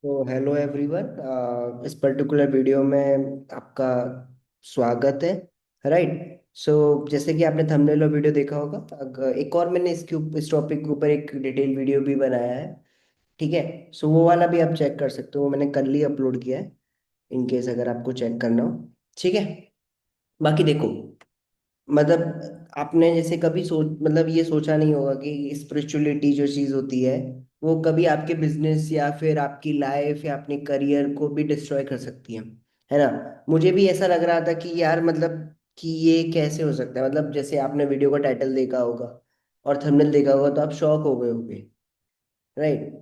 तो hello everyone, इस particular video में आपका स्वागत है। राइट। सो जैसे कि आपने थंबनेल और वीडियो देखा होगा, एक और मैंने इस टॉपिक के ऊपर एक डिटेल वीडियो भी बनाया है। ठीक है। सो वो वाला भी आप चेक कर सकते हो, वो मैंने कल ही अपलोड किया है, इन केस अगर आपको चेक करना हो। ठीक है। बाकी देखो, मतलब आपने जैसे कभी सोच मतलब ये सोचा नहीं होगा कि स्पिरिचुअलिटी जो चीज होती है वो कभी आपके बिजनेस या फिर आपकी लाइफ या अपने करियर को भी डिस्ट्रॉय कर सकती है ना। मुझे भी ऐसा लग रहा था कि यार मतलब कि ये कैसे हो सकता है, मतलब जैसे आपने वीडियो का टाइटल देखा होगा और थंबनेल देखा होगा तो आप शॉक हो गए होगे। राइट।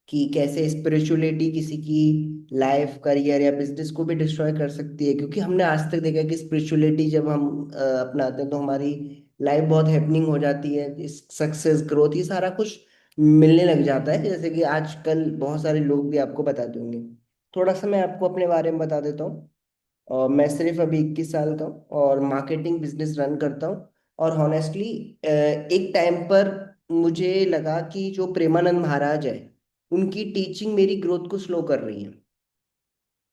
कि कैसे स्पिरिचुअलिटी किसी की लाइफ करियर या बिजनेस को भी डिस्ट्रॉय कर सकती है, क्योंकि हमने आज तक देखा है कि स्पिरिचुअलिटी जब हम अपनाते हैं तो हमारी लाइफ बहुत हैपनिंग हो जाती है, सक्सेस ग्रोथ ये सारा कुछ मिलने लग जाता है, जैसे कि आजकल बहुत सारे लोग भी आपको बताते होंगे। थोड़ा सा मैं आपको अपने बारे में बता देता हूँ। मैं सिर्फ अभी 21 साल का हूँ और मार्केटिंग बिजनेस रन करता हूँ। और हॉनेस्टली एक टाइम पर मुझे लगा कि जो प्रेमानंद महाराज है उनकी टीचिंग मेरी ग्रोथ को स्लो कर रही है।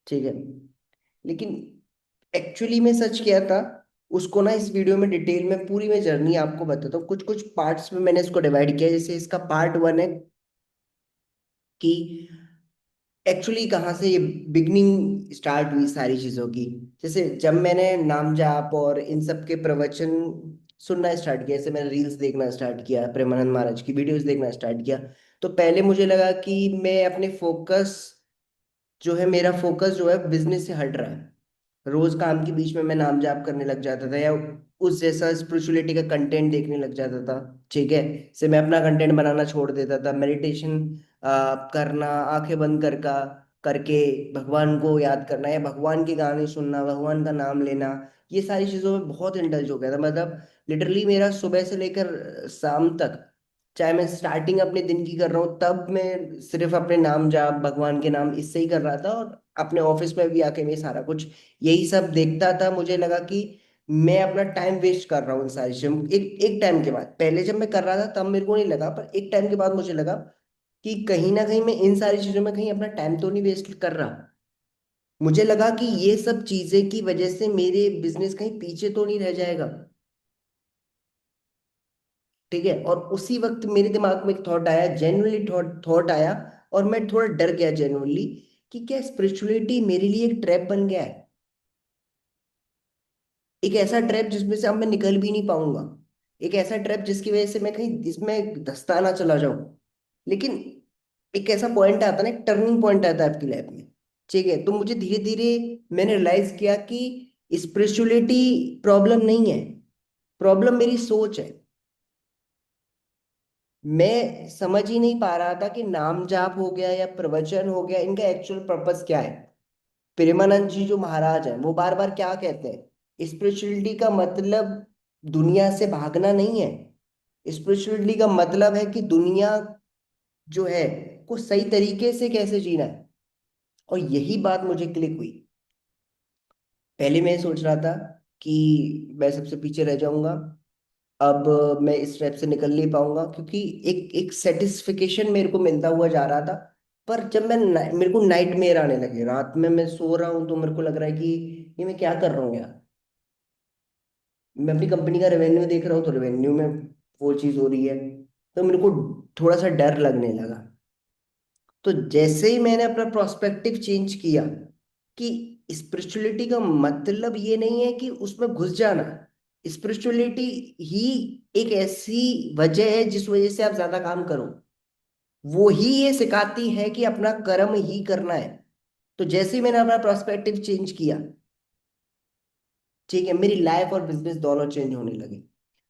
ठीक है। लेकिन एक्चुअली में सच क्या था, उसको ना इस वीडियो में डिटेल में पूरी मैं जर्नी आपको बताता हूँ। कुछ कुछ पार्ट्स में मैंने इसको डिवाइड किया, जैसे इसका पार्ट वन है कि एक्चुअली कहाँ से ये बिगनिंग स्टार्ट हुई सारी चीजों की। जैसे जब मैंने नाम जाप और इन सब के प्रवचन सुनना स्टार्ट किया, जैसे मैंने रील्स देखना स्टार्ट किया, प्रेमानंद महाराज की वीडियोस देखना स्टार्ट किया, तो पहले मुझे लगा कि मैं अपने फोकस जो है मेरा फोकस जो है बिजनेस से हट रहा है। रोज काम के बीच में मैं नाम जाप करने लग जाता था या उस जैसा स्पिरिचुअलिटी का कंटेंट देखने लग जाता था। ठीक है। से मैं अपना कंटेंट बनाना छोड़ देता था, मेडिटेशन करना आंखें बंद करके भगवान को याद करना या भगवान के गाने सुनना, भगवान का नाम लेना, ये सारी चीजों में बहुत इंडल्ज हो गया था। मतलब लिटरली मेरा सुबह से लेकर शाम तक, चाहे मैं स्टार्टिंग अपने दिन की कर रहा हूँ तब मैं सिर्फ अपने नाम जाप भगवान के नाम इससे ही कर रहा था, और अपने ऑफिस में भी आके मैं सारा कुछ यही सब देखता था। मुझे लगा कि मैं अपना टाइम वेस्ट कर रहा हूँ इन सारी चीजों एक एक टाइम के बाद। पहले जब मैं कर रहा था तब मेरे को नहीं लगा, पर एक टाइम के बाद मुझे लगा कि कहीं ना कहीं मैं इन सारी चीजों में कहीं अपना टाइम तो नहीं वेस्ट कर रहा। मुझे लगा कि ये सब चीजें की वजह से मेरे बिजनेस कहीं पीछे तो नहीं रह जाएगा। ठीक है। और उसी वक्त मेरे दिमाग में एक थॉट आया, जेन्युइनली थॉट थॉट आया, और मैं थोड़ा डर गया जेन्युइनली कि क्या स्पिरिचुअलिटी मेरे लिए एक ट्रैप बन गया है, एक ऐसा ट्रैप जिसमें से अब मैं निकल भी नहीं पाऊंगा, एक ऐसा ट्रैप जिसकी वजह से मैं कहीं इसमें धंसता ना चला जाऊं। लेकिन एक ऐसा पॉइंट आता है ना, एक टर्निंग पॉइंट आता है आपकी लाइफ में। ठीक है। तो मुझे धीरे धीरे मैंने रियलाइज किया कि स्पिरिचुअलिटी प्रॉब्लम नहीं है, प्रॉब्लम मेरी सोच है। मैं समझ ही नहीं पा रहा था कि नाम जाप हो गया या प्रवचन हो गया, इनका एक्चुअल पर्पस क्या है। प्रेमानंद जी जो महाराज हैं वो बार बार क्या कहते हैं, स्पिरिचुअलिटी का मतलब दुनिया से भागना नहीं है। स्पिरिचुअलिटी का मतलब है कि दुनिया जो है को सही तरीके से कैसे जीना है। और यही बात मुझे क्लिक हुई। पहले मैं सोच रहा था कि मैं सबसे पीछे रह जाऊंगा, अब मैं इस ट्रैप से निकल नहीं पाऊंगा, क्योंकि एक एक सेटिस्फिकेशन मेरे को मिलता हुआ जा रहा था। पर जब मेरे को नाइटमेयर आने लगे, रात में मैं सो रहा हूँ तो मेरे को लग रहा है कि ये मैं क्या कर रहा हूँ यार। मैं अपनी कंपनी का रेवेन्यू देख रहा हूँ तो रेवेन्यू में वो चीज़ हो रही है, तो मेरे को थोड़ा सा डर लगने लगा। तो जैसे ही मैंने अपना प्रोस्पेक्टिव चेंज किया कि स्पिरिचुअलिटी का मतलब ये नहीं है कि उसमें घुस जाना, स्पिरिचुअलिटी ही एक ऐसी वजह है जिस वजह से आप ज्यादा काम करो, वो ही ये सिखाती है कि अपना कर्म ही करना है। तो जैसे ही मैंने अपना प्रोस्पेक्टिव चेंज किया, ठीक है, मेरी लाइफ और बिजनेस दोनों चेंज होने लगे।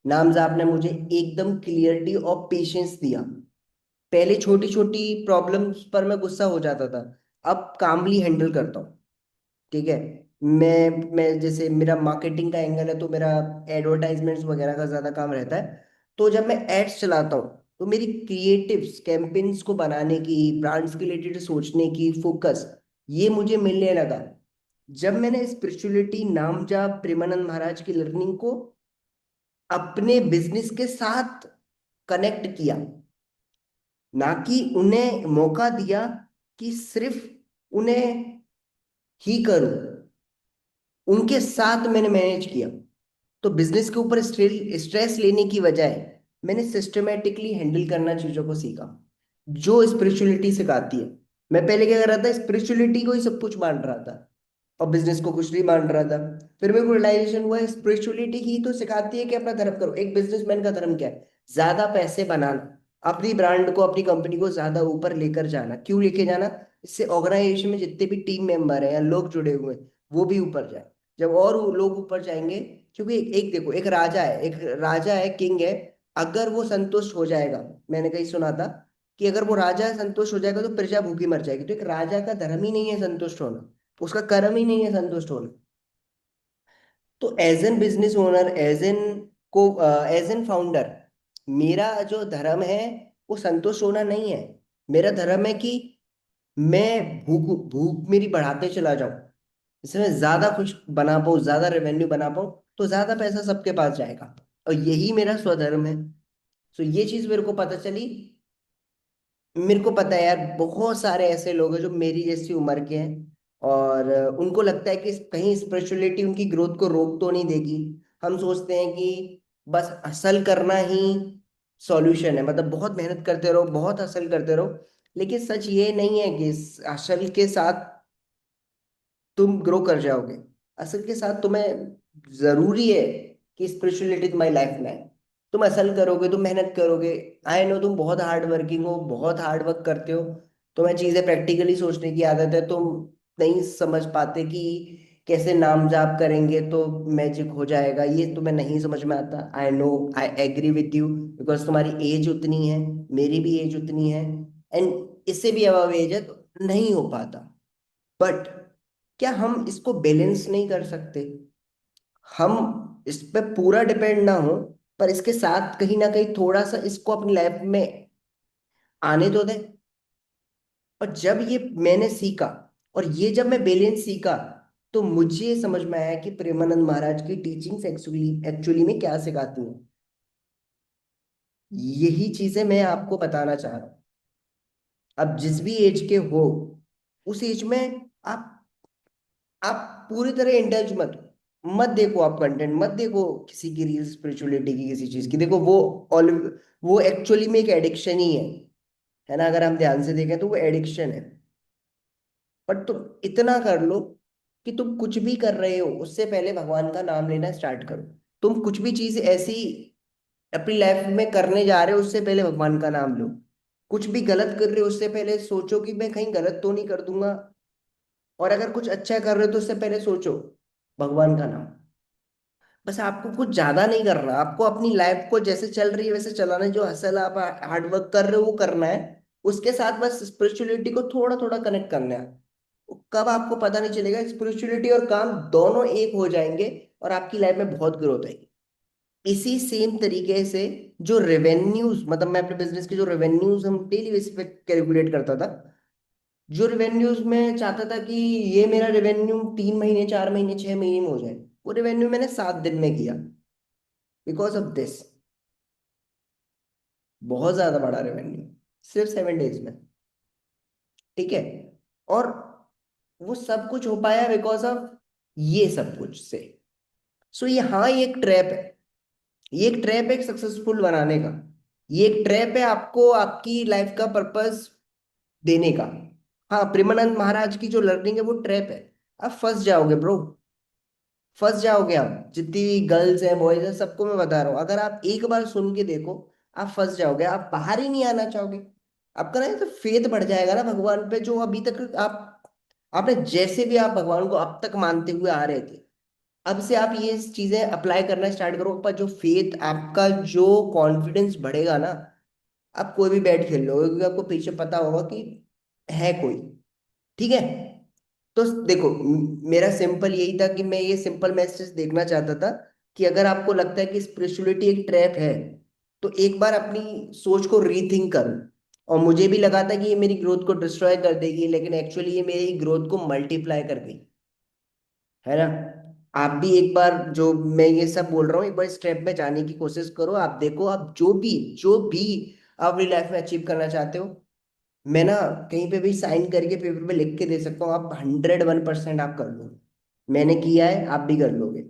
नामजाप ने मुझे एकदम क्लियरिटी और पेशेंस दिया। पहले छोटी छोटी प्रॉब्लम्स पर मैं गुस्सा हो जाता था, अब कामली हैंडल करता हूँ। ठीक है। मैं जैसे मेरा मार्केटिंग का एंगल है तो मेरा एडवर्टाइजमेंट्स वगैरह का ज़्यादा काम रहता है। तो जब मैं एड्स चलाता हूँ तो मेरी क्रिएटिव्स कैंपेन्स को बनाने की, ब्रांड्स के रिलेटेड सोचने की फोकस ये मुझे मिलने लगा जब मैंने स्पिरिचुअलिटी नाम जाप प्रेमानंद महाराज की लर्निंग को अपने बिजनेस के साथ कनेक्ट किया, ना कि उन्हें मौका दिया कि सिर्फ उन्हें ही करूं, उनके साथ मैंने मैनेज किया। तो बिजनेस के ऊपर स्ट्रेस लेने की बजाय मैंने सिस्टमेटिकली हैंडल करना चीजों को सीखा, जो स्पिरिचुअलिटी सिखाती है। मैं पहले क्या कर रहा था, स्पिरिचुअलिटी को ही सब कुछ मान रहा था और बिजनेस को कुछ नहीं मान रहा था। फिर मेरे को रियलाइजेशन हुआ स्पिरिचुअलिटी ही तो सिखाती है कि अपना धर्म करो। एक बिजनेसमैन का धर्म क्या है? ज्यादा पैसे बनाना, अपनी ब्रांड को, अपनी कंपनी को ज्यादा ऊपर लेकर जाना। क्यों लेके जाना? इससे ऑर्गेनाइजेशन में जितने भी टीम मेंबर हैं या लोग जुड़े हुए हैं वो भी ऊपर जाए। जब और वो लोग ऊपर जाएंगे, क्योंकि एक देखो, एक राजा है, किंग है। अगर वो संतुष्ट हो जाएगा, मैंने कहीं सुना था कि अगर वो राजा संतुष्ट हो जाएगा तो प्रजा भूखी मर जाएगी। तो एक राजा का धर्म ही नहीं है संतुष्ट होना, उसका कर्म ही नहीं है संतुष्ट होना। तो as an business owner, as an founder, मेरा जो धर्म है वो संतुष्ट होना नहीं है। मेरा धर्म है कि मैं भूख भूख मेरी बढ़ाते चला जाऊं, इससे मैं ज्यादा कुछ बना पाऊँ, ज्यादा रेवेन्यू बना पाऊँ, तो ज्यादा पैसा सबके पास जाएगा। और यही मेरा स्वधर्म है। तो ये चीज मेरे को पता चली। मेरे को पता है यार, बहुत सारे ऐसे लोग हैं जो मेरी जैसी उम्र के हैं और उनको लगता है कि कहीं स्पिरिचुअलिटी उनकी ग्रोथ को रोक तो नहीं देगी। हम सोचते हैं कि बस हसल करना ही सॉल्यूशन है, मतलब बहुत मेहनत करते रहो, बहुत हसल करते रहो। लेकिन सच ये नहीं है कि इस हसल के साथ तुम ग्रो कर जाओगे। असल के साथ तुम्हें जरूरी है कि स्पिरिचुअलिटी तुम्हारी लाइफ में है। तुम असल करोगे, तुम मेहनत करोगे। आई नो तुम बहुत हार्ड वर्किंग हो, बहुत हार्ड वर्क करते हो, तुम्हें चीजें प्रैक्टिकली सोचने की आदत है। तुम नहीं समझ पाते कि कैसे नाम जाप करेंगे तो मैजिक हो जाएगा, ये तुम्हें नहीं समझ में आता। I know, I agree with you, because तुम्हारी एज उतनी है, मेरी भी एज उतनी है, एंड इससे भी अबव एज है, तो नहीं हो पाता। बट क्या हम इसको बैलेंस नहीं कर सकते? हम इस पे पूरा डिपेंड ना हो, पर इसके साथ कहीं ना कहीं थोड़ा सा इसको अपनी लाइफ में आने तो दें। और जब ये मैंने सीखा, और ये जब मैं बैलेंस सीखा, तो मुझे समझ में आया कि प्रेमानंद महाराज की टीचिंग्स एक्चुअली एक्चुअली में क्या सिखाती हैं। यही चीजें मैं आपको बताना चाह रहा हूँ। अब जिस भी एज के हो, उस एज में आप आप पूरी तरह इंडल्ज मत मत देखो। आप कंटेंट मत देखो किसी की रील स्पिरिचुअलिटी की, किसी चीज की। देखो ऑल वो एक्चुअली में एक एडिक्शन ही है ना? अगर हम ध्यान से देखें तो वो एडिक्शन है। बट तुम इतना कर लो कि तुम कुछ भी कर रहे हो उससे पहले भगवान का नाम लेना स्टार्ट करो। तुम कुछ भी चीज ऐसी अपनी लाइफ में करने जा रहे हो, उससे पहले भगवान का नाम लो। कुछ भी गलत कर रहे हो उससे पहले सोचो कि मैं कहीं गलत तो नहीं कर दूंगा। और अगर कुछ अच्छा कर रहे हो तो उससे पहले सोचो भगवान का नाम। बस आपको कुछ ज्यादा नहीं करना, आपको अपनी लाइफ को जैसे चल रही है वैसे चलाना है। जो हसल आप हार्ड वर्क कर रहे हो वो करना है, उसके साथ बस स्पिरिचुअलिटी को थोड़ा थोड़ा कनेक्ट करना है। कब आपको पता नहीं चलेगा, स्पिरिचुअलिटी और काम दोनों एक हो जाएंगे और आपकी लाइफ में बहुत ग्रोथ आएगी। इसी सेम तरीके से जो रेवेन्यूज, मतलब मैं अपने बिजनेस के जो रेवेन्यूज हम डेली बेसिस पे कैलकुलेट करता था, जो रेवेन्यूज में चाहता था कि ये मेरा रेवेन्यू 3 महीने, 4 महीने, 6 महीने में हो जाए, वो रेवेन्यू मैंने 7 दिन में किया। बिकॉज ऑफ दिस, बहुत ज्यादा बड़ा रेवेन्यू सिर्फ 7 डेज में। ठीक है? और वो सब कुछ हो पाया बिकॉज ऑफ ये सब कुछ से। सो ये, हाँ, ये एक ट्रैप है। ये एक ट्रैप है एक सक्सेसफुल बनाने का। ये एक ट्रैप है आपको आपकी लाइफ का पर्पस देने का। हाँ, प्रेमानंद महाराज की जो लर्निंग है वो ट्रैप है। आप फंस जाओगे ब्रो, फंस जाओगे आप। जितनी भी गर्ल्स हैं, बॉयज हैं, सबको मैं बता रहा हूँ, अगर आप एक बार सुन के देखो, आप फंस जाओगे, आप बाहर ही नहीं आना चाहोगे। आपका ना तो फेथ बढ़ जाएगा ना भगवान पे, जो अभी तक आपने जैसे भी आप भगवान को अब तक मानते हुए आ रहे थे, अब से आप ये चीजें अप्लाई करना स्टार्ट करो। आपका जो फेथ, आपका जो कॉन्फिडेंस बढ़ेगा ना, आप कोई भी बैट खेल लोगे, क्योंकि आपको पीछे पता होगा कि है कोई। ठीक है? तो देखो, मेरा सिंपल यही था कि मैं ये सिंपल मैसेज देखना चाहता था कि अगर आपको लगता है कि स्पिरिचुअलिटी एक ट्रैप है, तो एक बार अपनी सोच को रीथिंक करो। और मुझे भी लगा था कि ये मेरी ग्रोथ को डिस्ट्रॉय कर देगी, लेकिन एक्चुअली ये मेरी ग्रोथ को मल्टीप्लाई कर गई। है ना? आप भी एक बार, जो मैं ये सब बोल रहा हूँ, एक बार स्टेप में जाने की कोशिश करो। आप देखो, आप जो भी आप अपनी लाइफ में अचीव करना चाहते हो, मैं ना कहीं पे भी साइन करके पेपर पे लिख के दे सकता हूँ, आप 101% आप कर लोगे। मैंने किया है, आप भी कर लोगे।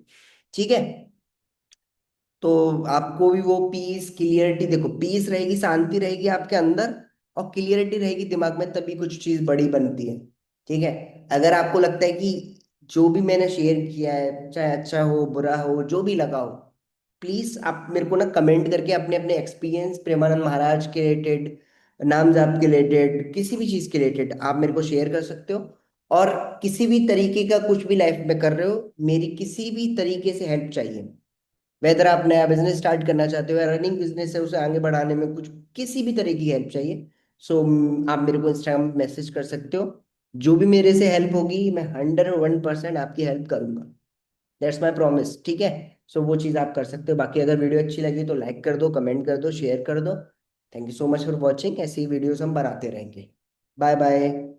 ठीक है। तो आपको भी वो पीस क्लियरिटी, देखो पीस रहेगी, शांति रहेगी आपके अंदर, और क्लियरिटी रहेगी दिमाग में, तभी कुछ चीज बड़ी बनती है। ठीक है। अगर आपको लगता है कि जो भी मैंने शेयर किया है, चाहे अच्छा हो बुरा हो जो भी लगा हो, प्लीज आप मेरे को ना कमेंट करके अपने अपने एक्सपीरियंस प्रेमानंद महाराज के रिलेटेड, नाम जाप के रिलेटेड, किसी भी चीज के रिलेटेड आप मेरे को शेयर कर सकते हो। और किसी भी तरीके का कुछ भी लाइफ में कर रहे हो, मेरी किसी भी तरीके से हेल्प चाहिए, वेदर आप नया बिजनेस स्टार्ट करना चाहते हो या रनिंग बिजनेस है उसे आगे बढ़ाने में कुछ किसी भी तरह की हेल्प चाहिए, सो आप मेरे को इंस्टाग्राम मैसेज कर सकते हो। जो भी मेरे से हेल्प होगी मैं 101% आपकी हेल्प करूंगा। That's my promise. ठीक है। सो वो चीज़ आप कर सकते हो। बाकी अगर वीडियो अच्छी लगी तो लाइक कर दो, कमेंट कर दो, शेयर कर दो। Thank you so much for watching. ऐसी वीडियोस हम बनाते रहेंगे। Bye bye.